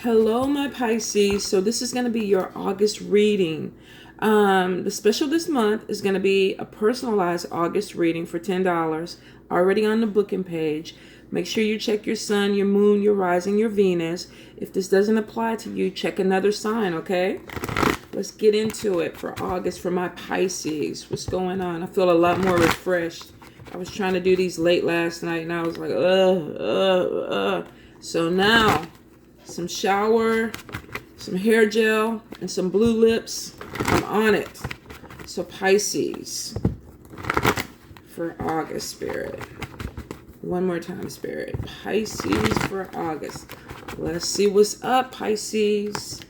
Hello, my Pisces. So this is going to be your August reading. The special this month is going to be a personalized August reading for $10 already on the booking page. Make sure you check your sun, your moon, your rising, your Venus. If this doesn't apply to you, check another sign, okay? Let's get into it for August for my Pisces. What's going on? I feel a lot more refreshed. I was trying to do these late last night and I was like, So now, some shower, some hair gel, and some blue lips. I'm on it. So Pisces for August, Spirit. One more time, Spirit. Pisces for August. Let's see what's up, Pisces.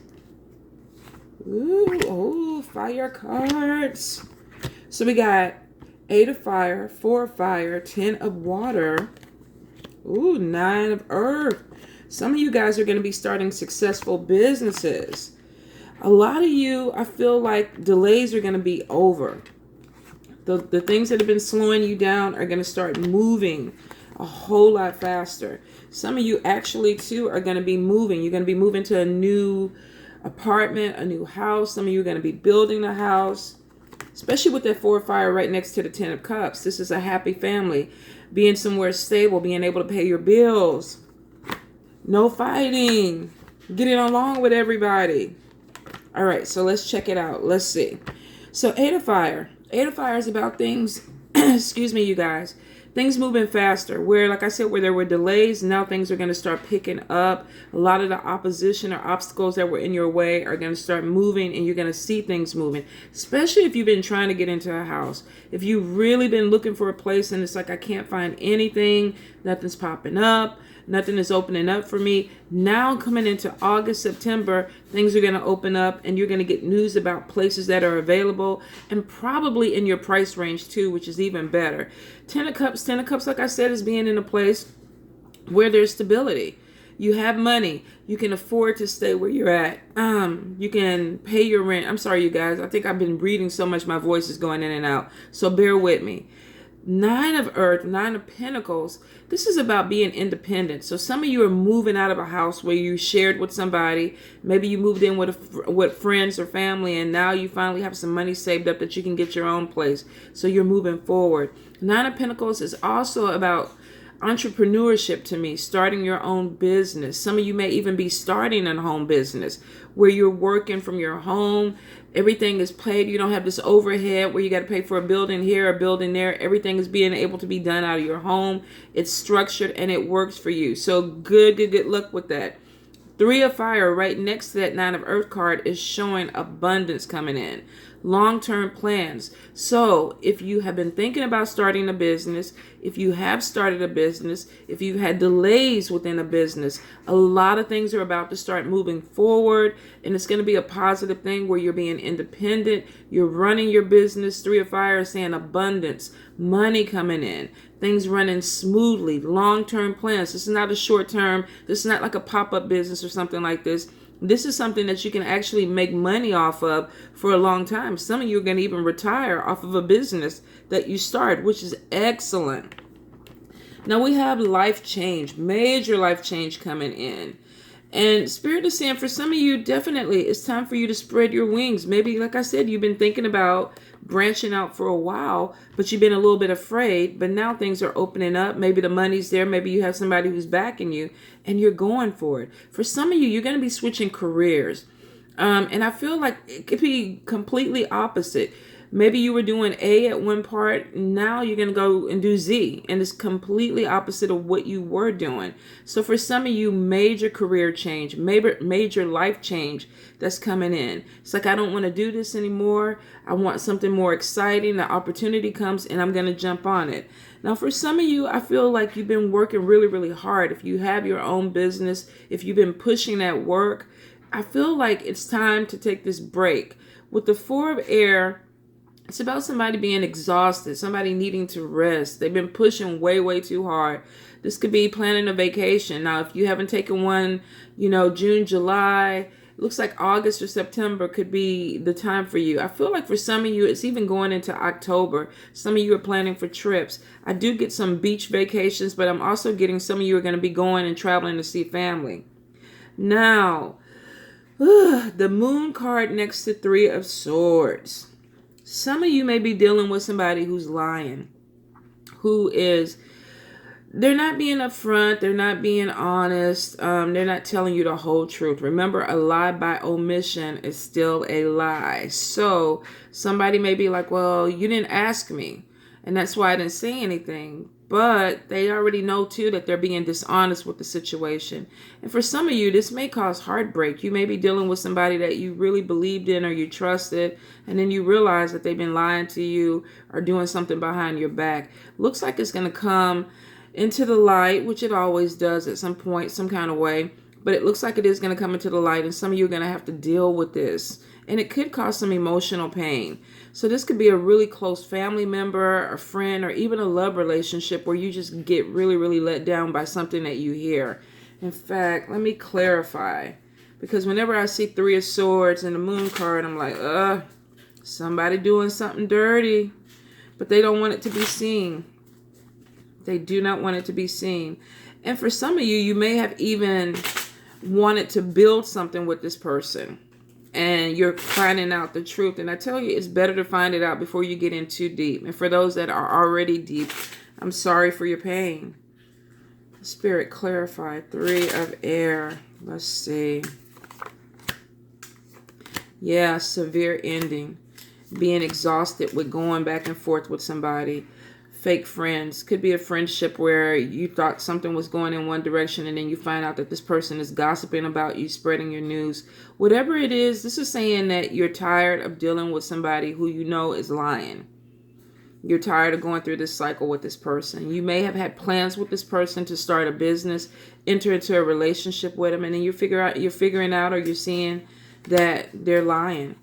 Ooh, fire cards. So we got 8 of fire, 4 of fire, 10 of water. Ooh, 9 of earth. Some of you guys are going to be starting successful businesses. A lot of you, I feel like delays are going to be over. The things that have been slowing you down are going to start moving a whole lot faster. Some of you actually, too, are going to be moving. You're going to be moving to a new apartment, a new house. Some of you are going to be building a house, especially with that 4 of fire right next to the 10 of cups. This is a happy family. Being somewhere stable, being able to pay your bills. No fighting. Getting along with everybody. All right, so let's check it out. Let's see. So 8 of fire. 8 of fire is about things, excuse me, you guys, things moving faster. Where, like I said, where there were delays, now things are going to start picking up. A lot of the opposition or obstacles that were in your way are going to start moving, and you're going to see things moving. Especially if you've been trying to get into a house. If you've really been looking for a place and it's like, I can't find anything, nothing's popping up. Nothing is opening up for me. Now coming into August, September, things are going to open up and you're going to get news about places that are available and probably in your price range too, which is even better. 10 of Cups, like I said, is being in a place where there's stability. You have money. You can afford to stay where you're at. You can pay your rent. I'm sorry, you guys. I think I've been reading so much my voice is going in and out. So bear with me. 9 of earth, 9 of pentacles. This is about being independent. So some of you are moving out of a house where you shared with somebody. Maybe you moved in with friends or family, and now you finally have some money saved up that you can get your own place. So you're moving forward. 9 of pentacles is also about entrepreneurship to me, starting your own business. Some of you may even be starting a home business where you're working from your home. Everything is paid. You don't have this overhead where you got to pay for a building here, a building there. Everything is being able to be done out of your home. It's structured and it works for you. So good luck with that. 3 of fire right next to that 9 of earth card is showing abundance coming in. Long-term plans. So if you have been thinking about starting a business, if you have started a business, if you've had delays within a business, a lot of things are about to start moving forward, and it's going to be a positive thing where you're being independent, you're running your business. 3 of fire is saying abundance, money coming in, things running smoothly, long-term plans. This is not a short-term, this is not like a pop-up business or something like this. This is something that you can actually make money off of for a long time. Some of you are going to even retire off of a business that you start, which is excellent. Now we have life change, major life change coming in. And Spirit is saying for some of you, definitely it's time for you to spread your wings. Maybe, like I said, you've been thinking about branching out for a while, but you've been a little bit afraid. But now things are opening up. Maybe the money's there. Maybe you have somebody who's backing you and you're going for it. For some of you, you're going to be switching careers. And I feel like it could be completely opposite. Maybe you were doing A at one part, now you're going to go and do Z, and it's completely opposite of what you were doing. So for some of you, major career change, major life change that's coming in. It's like, I don't want to do this anymore. I want something more exciting. The opportunity comes and I'm going to jump on it. Now, for some of you, I feel like you've been working really, really hard. If you have your own business, if you've been pushing that work, I feel like it's time to take this break. With the 4 of air, it's about somebody being exhausted, somebody needing to rest. They've been pushing way, way too hard. This could be planning a vacation. Now, if you haven't taken one, June, July, it looks like August or September could be the time for you. I feel like for some of you, it's even going into October. Some of you are planning for trips. I do get some beach vacations, but I'm also getting some of you are going to be going and traveling to see family. Now, the Moon card next to Three of Swords. Some of you may be dealing with somebody who's lying, they're not being upfront, they're not being honest, they're not telling you the whole truth. Remember, a lie by omission is still a lie. So somebody may be like, well, you didn't ask me, and that's why I didn't say anything. But they already know too that they're being dishonest with the situation. And for some of you, this may cause heartbreak. You may be dealing with somebody that you really believed in or you trusted, and then you realize that they've been lying to you or doing something behind your back. Looks like it's going to come into the light, which it always does at some point, some kind of way. But it looks like it is going to come into the light, and some of you are going to have to deal with this. And it could cause some emotional pain. So this could be a really close family member, a friend, or even a love relationship where you just get really, really let down by something that you hear. In fact, let me clarify. Because whenever I see Three of Swords and the Moon card, I'm like, somebody doing something dirty. But they don't want it to be seen. They do not want it to be seen. And for some of you, you may have even wanted to build something with this person. And you're finding out the truth. And I tell you, it's better to find it out before you get in too deep. And for those that are already deep, I'm sorry for your pain. Spirit, clarify. Three of Air. Let's see. Yeah, severe ending. Being exhausted with going back and forth with somebody. Fake friends. Could be a friendship where you thought something was going in one direction and then you find out that this person is gossiping about you, spreading your news. Whatever it is, this is saying that you're tired of dealing with somebody who you know is lying. You're tired of going through this cycle with this person. You may have had plans with this person to start a business, enter into a relationship with them, and then you're figuring out or you're seeing that they're lying.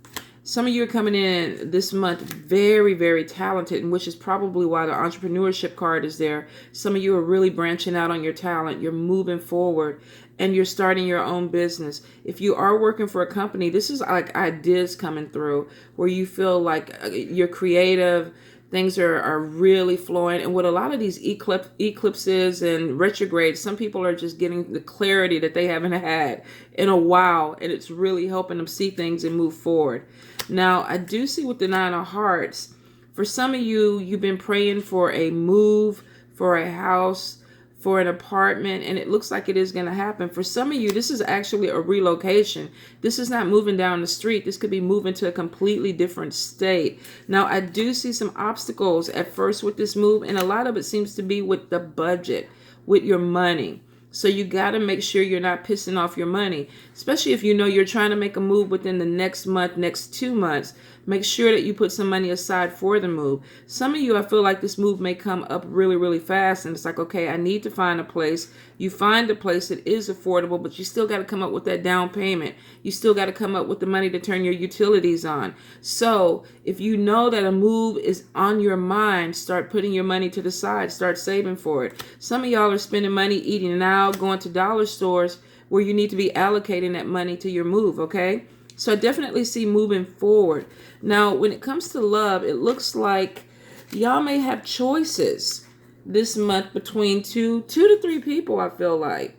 Some of you are coming in this month very, very talented, and which is probably why the entrepreneurship card is there. Some of you are really branching out on your talent. You're moving forward, and you're starting your own business. If you are working for a company, this is like ideas coming through where you feel like you're creative. Things are really flowing. And with a lot of these eclipses and retrogrades, some people are just getting the clarity that they haven't had in a while. And it's really helping them see things and move forward. Now, I do see with the Nine of Hearts, for some of you, you've been praying for a move, for a house, for an apartment, and it looks like it is going to happen. For some of you, this is actually a relocation. This is not moving down the street. This could be moving to a completely different state. Now, I do see some obstacles at first with this move, and a lot of it seems to be with the budget, with your money. So you got to make sure you're not pissing off your money, especially if you know you're trying to make a move within the next month, next 2 months. Make sure that you put some money aside for the move. Some of you, I feel like this move may come up really, really fast. And it's like, okay, I need to find a place. You find a place that is affordable, but you still got to come up with that down payment. You still got to come up with the money to turn your utilities on. So if you know that a move is on your mind, start putting your money to the side. Start saving for it. Some of y'all are spending money eating out, going to dollar stores where you need to be allocating that money to your move, okay? So I definitely see moving forward. Now, when it comes to love, it looks like y'all may have choices this month between two to three people, I feel like.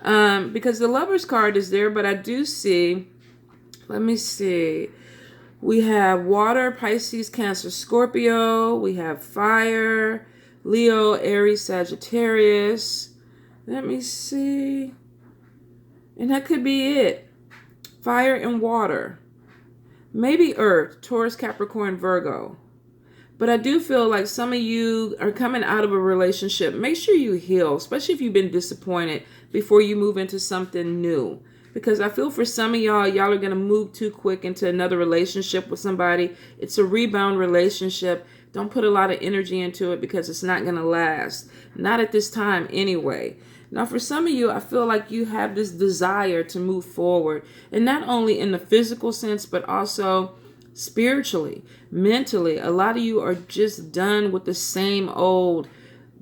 Because the Lover's card is there, but I do see, let me see. We have water, Pisces, Cancer, Scorpio. We have fire, Leo, Aries, Sagittarius. Let me see. And that could be it. Fire and water. Maybe Earth, Taurus, Capricorn, Virgo. But I do feel like some of you are coming out of a relationship. Make sure you heal, especially if you've been disappointed before you move into something new. Because I feel for some of y'all are going to move too quick into another relationship with somebody. It's a rebound relationship. Don't put a lot of energy into it because it's not going to last. Not at this time anyway. Now, for some of you, I feel like you have this desire to move forward. And not only in the physical sense, but also spiritually, mentally. A lot of you are just done with the same old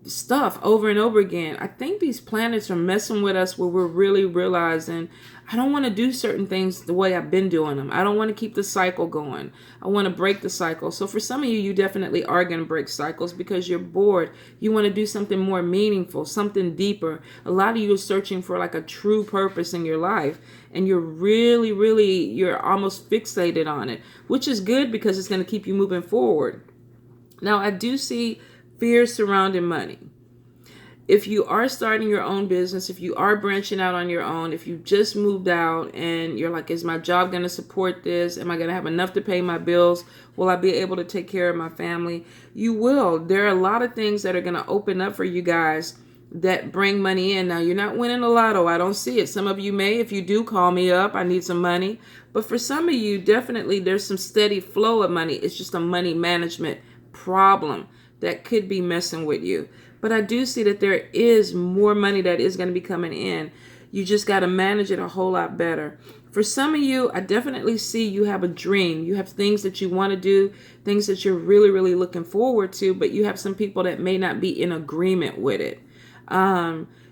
stuff over and over again. I think these planets are messing with us where we're really realizing I don't want to do certain things the way I've been doing them. I don't want to keep the cycle going. I want to break the cycle. So for some of you, you definitely are going to break cycles because you're bored. You want to do something more meaningful, something deeper. A lot of you are searching for like a true purpose in your life, and you're you're almost fixated on it, which is good because it's going to keep you moving forward. Now, I do see fear surrounding money. If you are starting your own business, if you are branching out on your own, if you just moved out and you're like, is my job going to support this? Am I going to have enough to pay my bills? Will I be able to take care of my family? You will. There are a lot of things that are going to open up for you guys that bring money in. Now, you're not winning the lotto. I don't see it. Some of you may. If you do, call me up. I need some money. But for some of you, definitely there's some steady flow of money. It's just a money management problem that could be messing with you. But I do see that there is more money that is going to be coming in. You just got to manage it a whole lot better. For some of you, I definitely see you have a dream. You have things that you want to do, things that you're really looking forward to, but you have some people that may not be in agreement with it.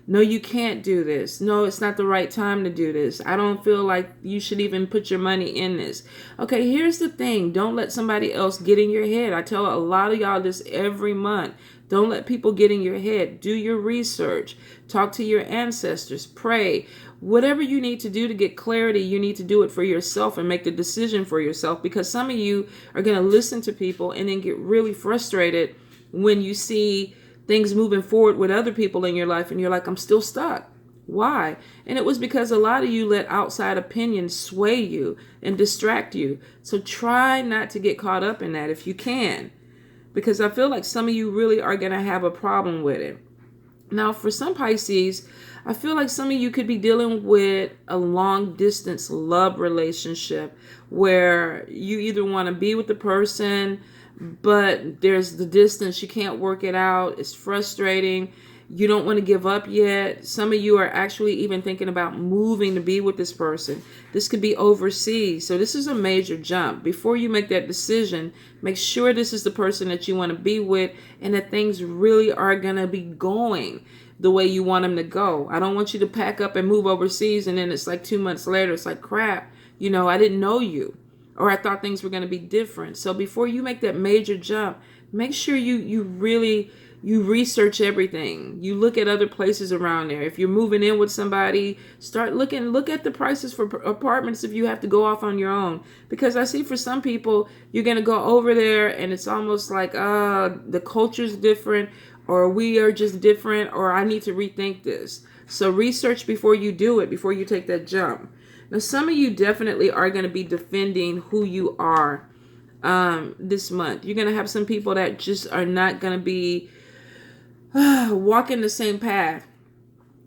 No, you can't do this. No, it's not the right time to do this. I don't feel like you should even put your money in this. Okay, here's the thing. Don't let somebody else get in your head. I tell a lot of y'all this every month. Don't let people get in your head. Do your research. Talk to your ancestors. Pray. Whatever you need to do to get clarity, you need to do it for yourself and make the decision for yourself, because some of you are going to listen to people and then get really frustrated when you see things moving forward with other people in your life and you're like, I'm still stuck. Why? And it was because a lot of you let outside opinions sway you and distract you. So try not to get caught up in that if you can, because I feel like some of you really are going to have a problem with it. Now, for some Pisces, I feel like some of you could be dealing with a long distance love relationship where you either want to be with the person, but there's the distance. You can't work it out. It's frustrating. You don't want to give up yet. Some of you are actually even thinking about moving to be with this person. This could be overseas. So this is a major jump. Before you make that decision, make sure this is the person that you want to be with and that things really are going to be going the way you want them to go. I don't want you to pack up and move overseas and then it's like 2 months later, it's like, crap, I didn't know you, or I thought things were going to be different. So before you make that major jump, make sure you research everything. You look at other places around there. If you're moving in with somebody, look at the prices for apartments if you have to go off on your own. Because I see for some people, you're going to go over there and it's almost like, the culture's different, or we are just different, or I need to rethink this. So research before you do it, before you take that jump. Now, some of you definitely are going to be defending who you are this month. You're going to have some people that just are not going to be walking the same path.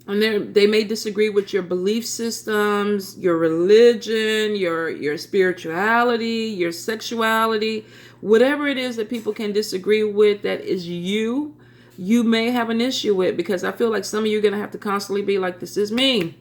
And they may disagree with your belief systems, your religion, your spirituality, your sexuality, whatever it is that people can disagree with that is you may have an issue with, because I feel like some of you are going to have to constantly be like, this is me.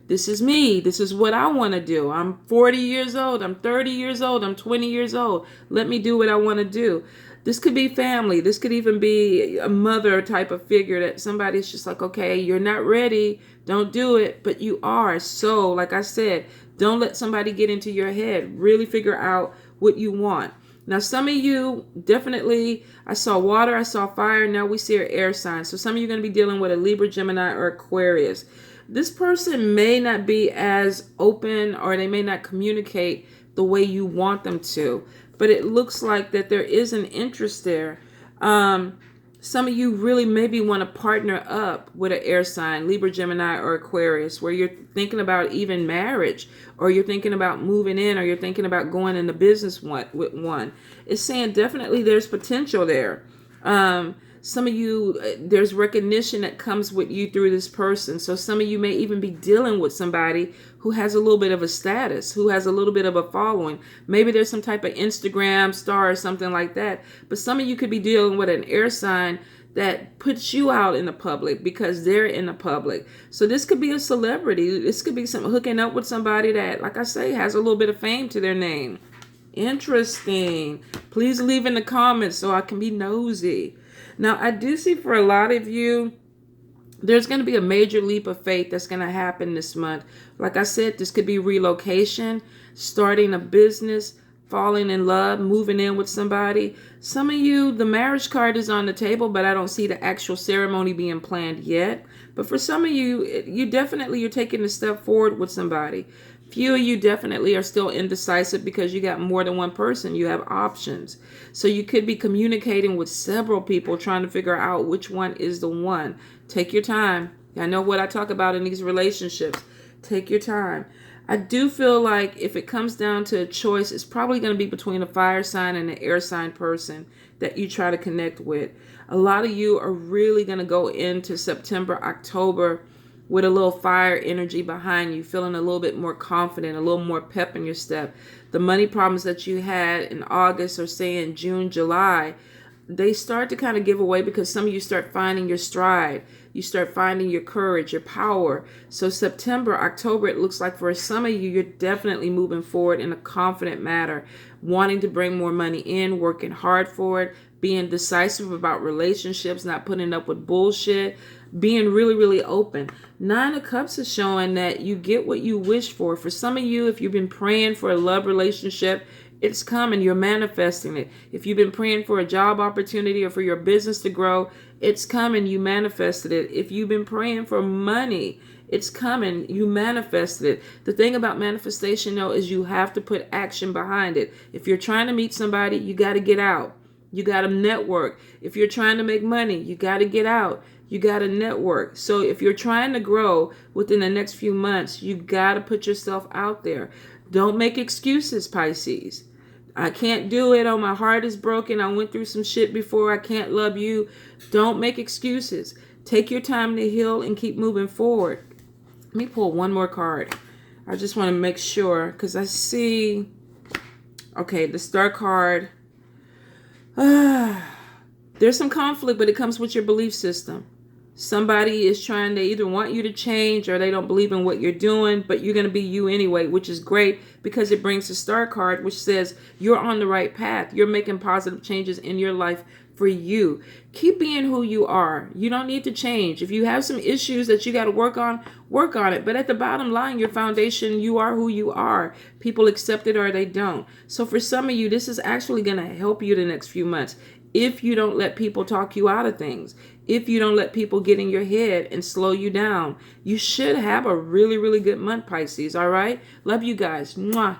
This is me. This is what I want to do. I'm 40 years old. I'm 30 years old. I'm 20 years old. Let me do what I want to do. This could be family. This could even be a mother type of figure that somebody's just like, okay, you're not ready. Don't do it. But you are. So, like I said, don't let somebody get into your head. Really figure out what you want. Now, some of you definitely, I saw water, I saw fire. Now we see an air sign. So some of you are going to be dealing with a Libra, Gemini, or Aquarius. This person may not be as open, or they may not communicate the way you want them to, but it looks like that there is an interest there. Some of you really maybe want to partner up with an air sign, Libra, Gemini, or Aquarius, where you're thinking about even marriage, or you're thinking about moving in, or you're thinking about going into business with one. It's saying definitely there's potential there. Some of you, there's recognition that comes with you through this person. So some of you may even be dealing with somebody who has a little bit of a status, who has a little bit of a following. Maybe there's some type of Instagram star or something like that. But some of you could be dealing with an air sign that puts you out in the public because they're in the public. So this could be a celebrity. This could be some hooking up with somebody that, like I say, has a little bit of fame to their name. Interesting. Please leave in the comments so I can be nosy. Now, I do see for a lot of you, there's going to be a major leap of faith that's going to happen this month. Like I said, this could be relocation, starting a business, falling in love, moving in with somebody. Some of you, the marriage card is on the table, but I don't see the actual ceremony being planned yet. But for some of you, you're taking a step forward with somebody. Few of you definitely are still indecisive because you got more than one person. You have options. So you could be communicating with several people trying to figure out which one is the one. Take your time. I know what I talk about in these relationships. Take your time. I do feel like if it comes down to a choice, it's probably going to be between a fire sign and an air sign person that you try to connect with. A lot of you are really going to go into September, October with a little fire energy behind you, feeling a little bit more confident, a little more pep in your step. The money problems that you had in August or say in June, July, they start to kind of give away because some of you start finding your stride. You start finding your courage, your power. So September, October, it looks like for some of you, you're definitely moving forward in a confident manner, wanting to bring more money in, working hard for it, being decisive about relationships, not putting up with bullshit, being really, really open. 9 of Cups is showing that you get what you wish for. For some of you, if you've been praying for a love relationship, it's coming. You're manifesting it. If you've been praying for a job opportunity or for your business to grow, it's coming. You manifested it. If you've been praying for money, it's coming. You manifested it. The thing about manifestation, though, is you have to put action behind it. If you're trying to meet somebody, you got to get out. You got to network. If you're trying to make money, you got to get out. You got to network. So if you're trying to grow within the next few months, you got to put yourself out there. Don't make excuses, Pisces. I can't do it. Oh, my heart is broken. I went through some shit before. I can't love you. Don't make excuses. Take your time to heal and keep moving forward. Let me pull one more card. I just want to make sure because I see, okay, the Star card. There's some conflict, but it comes with your belief system. Somebody is trying to either want you to change or they don't believe in what you're doing, but you're going to be you anyway, which is great because it brings the Star card, which says you're on the right path. You're making positive changes in your life for you. Keep being who you are. You don't need to change. If you have some issues that you got to work on it. But at the bottom line, your foundation, you are who you are. People accept it or they don't. So for some of you, this is actually going to help you the next few months. If you don't let people talk you out of things, if you don't let people get in your head and slow you down, you should have a really, really good month, Pisces. All right? Love you guys. Mwah.